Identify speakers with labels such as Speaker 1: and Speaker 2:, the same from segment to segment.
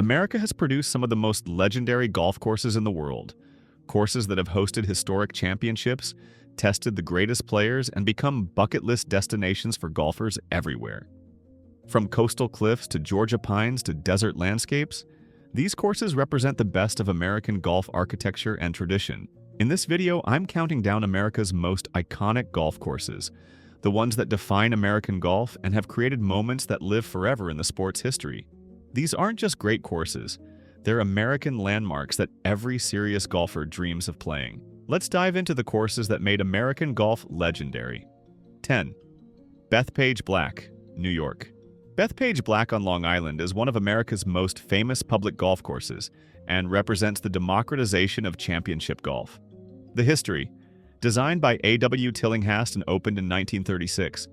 Speaker 1: America has produced some of the most legendary golf courses in the world, courses that have hosted historic championships, tested the greatest players, and become bucket list destinations for golfers everywhere. From coastal cliffs to Georgia pines to desert landscapes, these courses represent the best of American golf architecture and tradition. In this video, I'm counting down America's most iconic golf courses, the ones that define American golf and have created moments that live forever in the sport's history. These aren't just great courses, they're American landmarks that every serious golfer dreams of playing. Let's dive into the courses that made American golf legendary. 10. Bethpage Black, New York. Bethpage Black on Long Island is one of America's most famous public golf courses and represents the democratization of championship golf. The history: designed by A.W. Tillinghast and opened in 1936,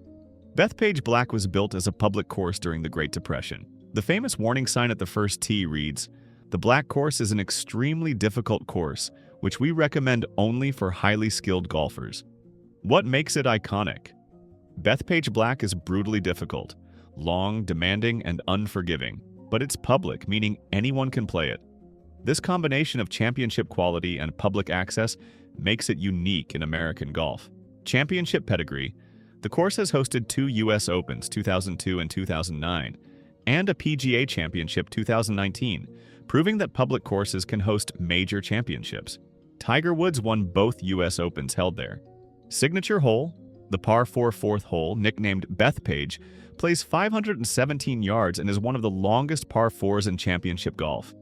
Speaker 1: Bethpage Black was built as a public course during the Great Depression. The famous warning sign at the first tee reads, "The Black Course is an extremely difficult course, which we recommend only for highly skilled golfers." What makes it iconic? Bethpage Black is brutally difficult, long, demanding, and unforgiving, but it's public, meaning anyone can play it. This combination of championship quality and public access makes it unique in American golf. Championship pedigree: the course has hosted 2 U.S. Opens, 2002 and 2009, and a PGA Championship 2019, proving that public courses can host major championships. Tiger Woods won both U.S. Opens held there. Signature hole: the par 4 fourth hole, nicknamed Bethpage, plays 517 yards and is one of the longest par 4s in championship golf.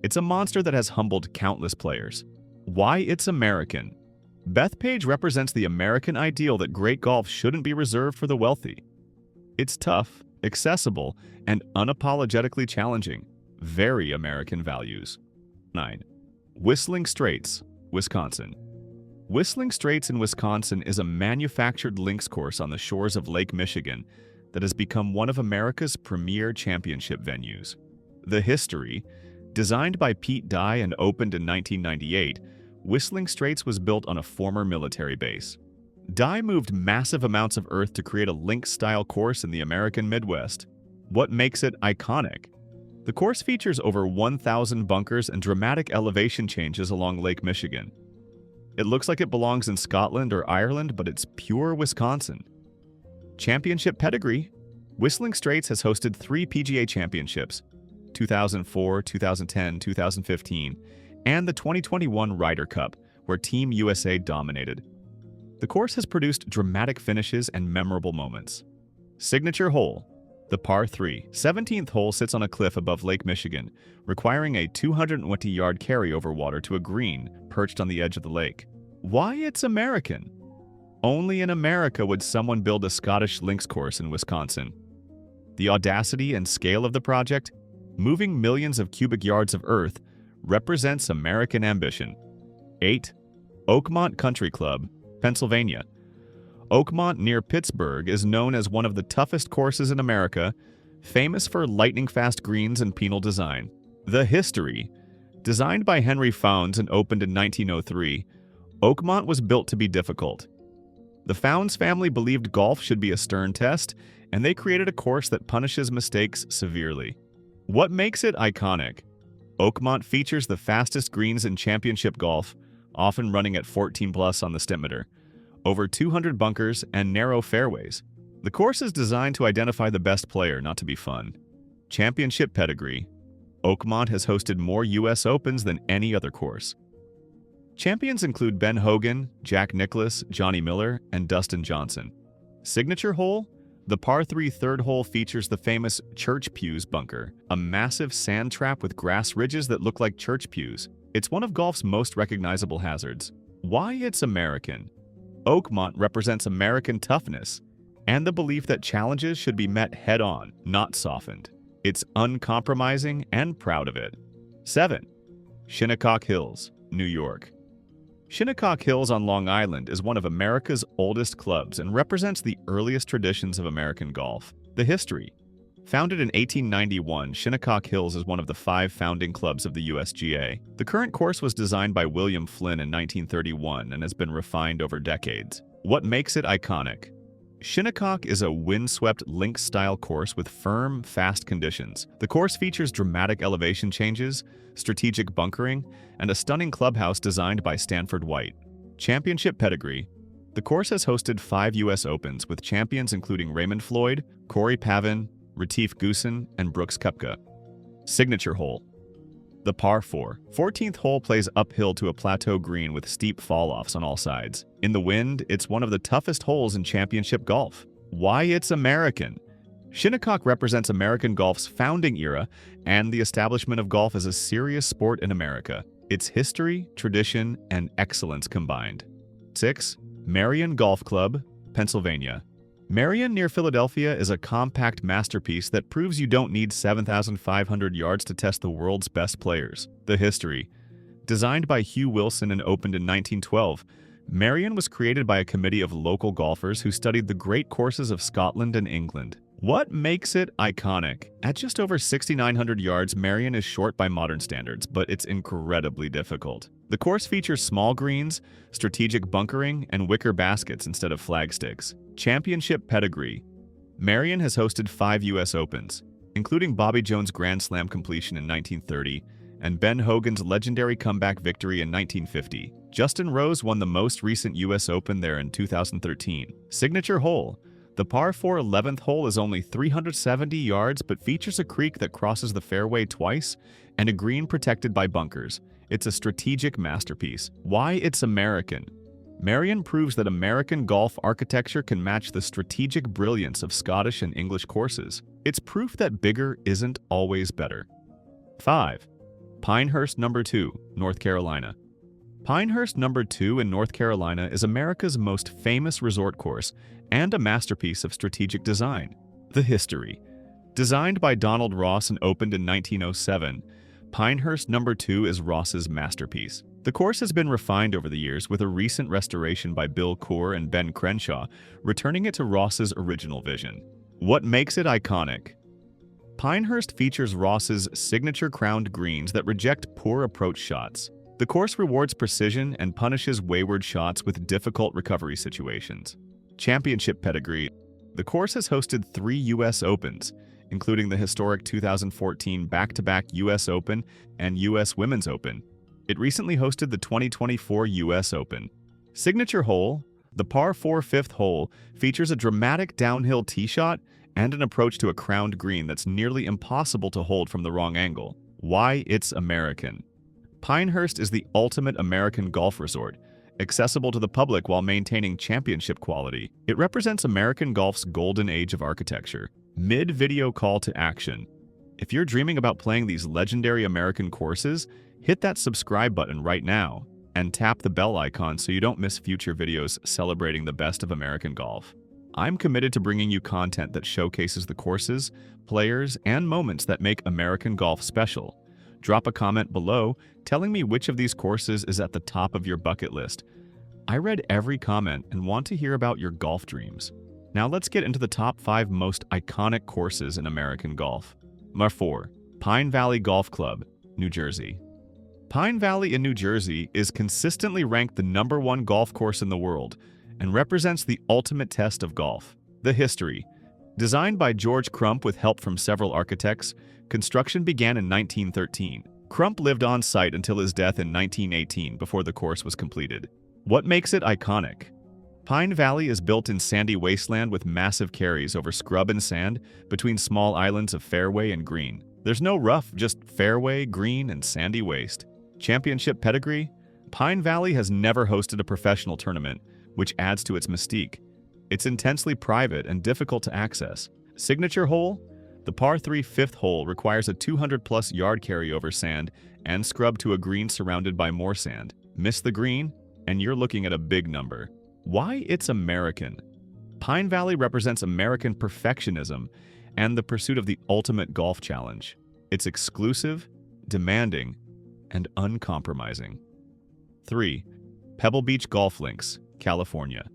Speaker 1: It's a monster that has humbled countless players. Why it's American? Bethpage represents the American ideal that great golf shouldn't be reserved for the wealthy. It's tough, accessible, and unapologetically challenging. Very American values. 9. Whistling Straits, Wisconsin. Whistling Straits in Wisconsin is a manufactured links course on the shores of Lake Michigan that has become one of America's premier championship venues. The history: designed by Pete Dye and opened in 1998, Whistling Straits was built on a former military base. Dye moved massive amounts of earth to create a links-style course in the American Midwest. What makes it iconic? The course features over 1,000 bunkers and dramatic elevation changes along Lake Michigan. It looks like it belongs in Scotland or Ireland, but it's pure Wisconsin. Championship pedigree: Whistling Straits has hosted 3 PGA Championships, 2004, 2010, 2015, and the 2021 Ryder Cup, where Team USA dominated. The course has produced dramatic finishes and memorable moments. Signature hole: the par 3 17th hole sits on a cliff above Lake Michigan, requiring a 220-yard carry over water to a green perched on the edge of the lake. Why it's American? Only in America would someone build a Scottish links course in Wisconsin. The audacity and scale of the project, moving millions of cubic yards of earth, represents American ambition. 8. Oakmont Country Club, Pennsylvania. Oakmont near Pittsburgh is known as one of the toughest courses in America, famous for lightning-fast greens and penal design. The history: designed by Henry Fownes and opened in 1903, Oakmont was built to be difficult. The Fownes family believed golf should be a stern test, and they created a course that punishes mistakes severely. What makes it iconic? Oakmont features the fastest greens in championship golf, often running at 14+ on the Stimpmeter, over 200 bunkers, and narrow fairways. The course is designed to identify the best player, not to be fun. Championship pedigree: Oakmont has hosted more U.S. Opens than any other course. Champions include Ben Hogan, Jack Nicklaus, Johnny Miller, and Dustin Johnson. Signature hole: the par 3 third hole features the famous church pews bunker, a massive sand trap with grass ridges that look like church pews. It's one of golf's most recognizable hazards. Why it's American? Oakmont represents American toughness and the belief that challenges should be met head-on, not softened. It's uncompromising and proud of it. 7. Shinnecock Hills, New York. Shinnecock Hills on Long Island is one of America's oldest clubs and represents the earliest traditions of American golf. The history: founded in 1891, Shinnecock Hills is one of the 5 founding clubs of the USGA. The current course was designed by William Flynn in 1931 and has been refined over decades. What makes it iconic? Shinnecock is a windswept links-style course with firm, fast conditions. The course features dramatic elevation changes, strategic bunkering, and a stunning clubhouse designed by Stanford White. Championship pedigree. The course has hosted 5 U.S. Opens with champions including Raymond Floyd, Corey Pavin, Retief Goosen, and Brooks Koepka. Signature hole. The par 4. 14th hole plays uphill to a plateau green with steep fall-offs on all sides. In the wind, it's one of the toughest holes in championship golf. Why it's American. Shinnecock represents American golf's founding era and the establishment of golf as a serious sport in America. Its history, tradition, and excellence combined. 6. Merion Golf Club, Pennsylvania. Merion near Philadelphia is a compact masterpiece that proves you don't need 7,500 yards to test the world's best players. The history. Designed by Hugh Wilson and opened in 1912, Merion was created by a committee of local golfers who studied the great courses of Scotland and England. What makes it iconic? At just over 6,900 yards, Merion is short by modern standards, but it's incredibly difficult. The course features small greens, strategic bunkering, and wicker baskets instead of flagsticks. Championship pedigree. Merion has hosted 5 U.S. Opens, including Bobby Jones' Grand Slam completion in 1930 and Ben Hogan's legendary comeback victory in 1950. Justin Rose won the most recent U.S. Open there in 2013. Signature hole. The par 4 11th hole is only 370 yards but features a creek that crosses the fairway twice and a green protected by bunkers. It's a strategic masterpiece. Why it's American. Merion proves that American golf architecture can match the strategic brilliance of Scottish and English courses. It's proof that bigger isn't always better. 5. Pinehurst No. 2, North Carolina. Pinehurst No. 2 in North Carolina is America's most famous resort course and a masterpiece of strategic design. The history. Designed by Donald Ross and opened in 1907, Pinehurst No. 2 is Ross's masterpiece. The course has been refined over the years with a recent restoration by Bill Coore and Ben Crenshaw, returning it to Ross's original vision. What makes it iconic? Pinehurst features Ross's signature crowned greens that reject poor approach shots. The course rewards precision and punishes wayward shots with difficult recovery situations. Championship pedigree. The course has hosted 3 U.S. Opens, including the historic 2014 back-to-back U.S. Open and U.S. Women's Open. It recently hosted the 2024 U.S. Open. Signature hole. The par 4 5th hole features a dramatic downhill tee shot and an approach to a crowned green that's nearly impossible to hold from the wrong angle. Why it's American. Pinehurst is the ultimate American golf resort, accessible to the public while maintaining championship quality. It represents American golf's golden age of architecture. Mid-video call to action. If you're dreaming about playing these legendary American courses, hit that subscribe button right now and tap the bell icon so you don't miss future videos celebrating the best of American golf. I'm committed to bringing you content that showcases the courses, players, and moments that make American golf special. Drop a comment below telling me which of these courses is at the top of your bucket list. I read every comment and want to hear about your golf dreams. Now let's get into the top 5 most iconic courses in American golf. Number 4. Pine Valley Golf Club, New Jersey. Pine Valley in New Jersey is consistently ranked the #1 golf course in the world and represents the ultimate test of golf. The history. Designed by George Crump with help from several architects, construction began in 1913. Crump lived on site until his death in 1918 before the course was completed. What makes it iconic? Pine Valley is built in sandy wasteland with massive carries over scrub and sand between small islands of fairway and green. There's no rough, just fairway, green, and sandy waste. Championship pedigree. Pine Valley has never hosted a professional tournament, which adds to its mystique. It's intensely private and difficult to access. Signature hole. The par 3 5th hole requires a 200-plus yard carry over sand and scrub to a green surrounded by more sand. Miss the green, and you're looking at a big number. Why it's American. Pine Valley represents American perfectionism and the pursuit of the ultimate golf challenge. It's exclusive, demanding, and uncompromising. 3. Pebble Beach Golf Links, California.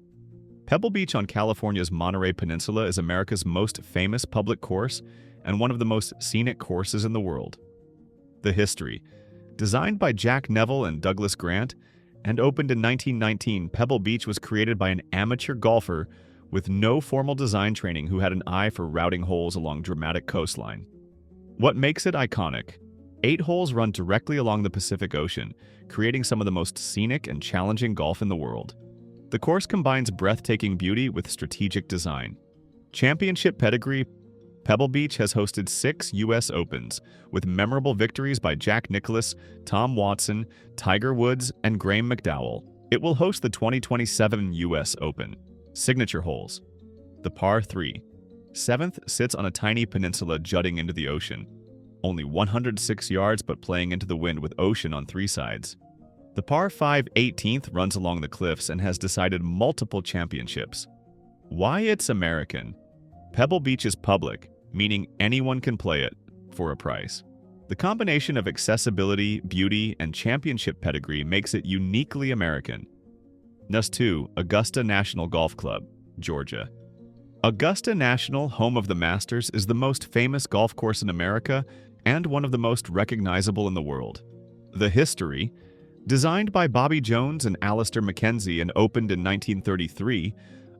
Speaker 1: Pebble Beach on California's Monterey Peninsula is America's most famous public course and one of the most scenic courses in the world. The history. Designed by Jack Neville and Douglas Grant and opened in 1919, Pebble Beach was created by an amateur golfer with no formal design training who had an eye for routing holes along dramatic coastline. What makes it iconic? 8 holes run directly along the Pacific Ocean, creating some of the most scenic and challenging golf in the world. The course combines breathtaking beauty with strategic design. Championship pedigree: Pebble Beach has hosted 6 U.S. Opens, with memorable victories by Jack Nicklaus, Tom Watson, Tiger Woods, and Graham McDowell. It will host the 2027 U.S. Open. Signature holes: the par 3. 7th sits on a tiny peninsula jutting into the ocean. Only 106 yards but playing into the wind with ocean on 3 sides. The par 5 18th runs along the cliffs and has decided multiple championships. Why it's American? Pebble Beach is public, meaning anyone can play it, for a price. The combination of accessibility, beauty, and championship pedigree makes it uniquely American. Thus, 2. Augusta National Golf Club, Georgia. Augusta National, home of the Masters, is the most famous golf course in America and one of the most recognizable in the world. The history: designed by Bobby Jones and Alistair Mackenzie and opened in 1933,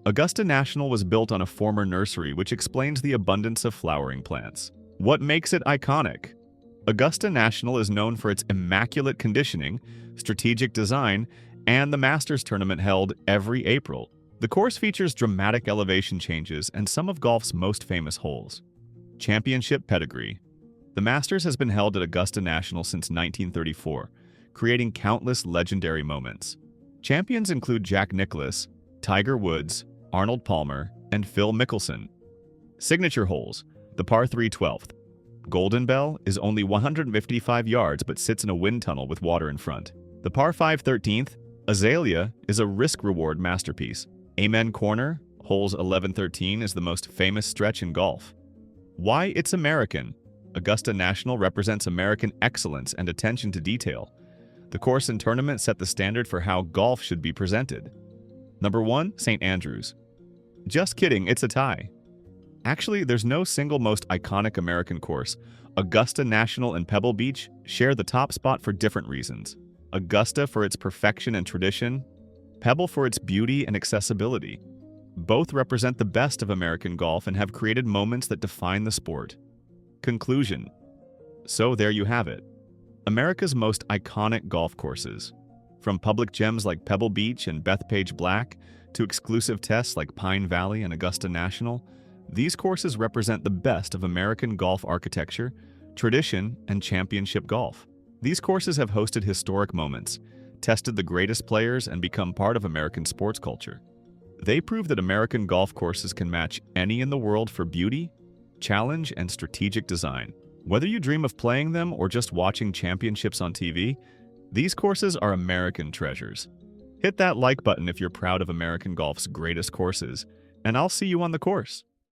Speaker 1: Augusta National was built on a former nursery, which explains the abundance of flowering plants. What makes it iconic? Augusta National is known for its immaculate conditioning, strategic design, and the Masters tournament held every April. The course features dramatic elevation changes and some of golf's most famous holes. Championship pedigree: the Masters has been held at Augusta National since 1934, creating countless legendary moments. Champions include Jack Nicklaus, Tiger Woods, Arnold Palmer, and Phil Mickelson. Signature holes: the par 3 12th. Golden Bell is only 155 yards but sits in a wind tunnel with water in front. The par 5 13th. Azalea is a risk-reward masterpiece. Amen Corner, holes 11-13, is the most famous stretch in golf. Why it's American? Augusta National represents American excellence and attention to detail. The course and tournament set the standard for how golf should be presented. Number 1, St. Andrews. Just kidding, it's a tie. Actually, there's no single most iconic American course. Augusta National and Pebble Beach share the top spot for different reasons. Augusta for its perfection and tradition, Pebble for its beauty and accessibility. Both represent the best of American golf and have created moments that define the sport. Conclusion: so there you have it. America's most iconic golf courses. From public gems like Pebble Beach and Bethpage Black to exclusive tests like Pine Valley and Augusta National, these courses represent the best of American golf architecture, tradition, and championship golf. These courses have hosted historic moments, tested the greatest players, and become part of American sports culture. They prove that American golf courses can match any in the world for beauty, challenge, and strategic design. Whether you dream of playing them or just watching championships on TV, these courses are American treasures. Hit that like button if you're proud of American golf's greatest courses, and I'll see you on the course.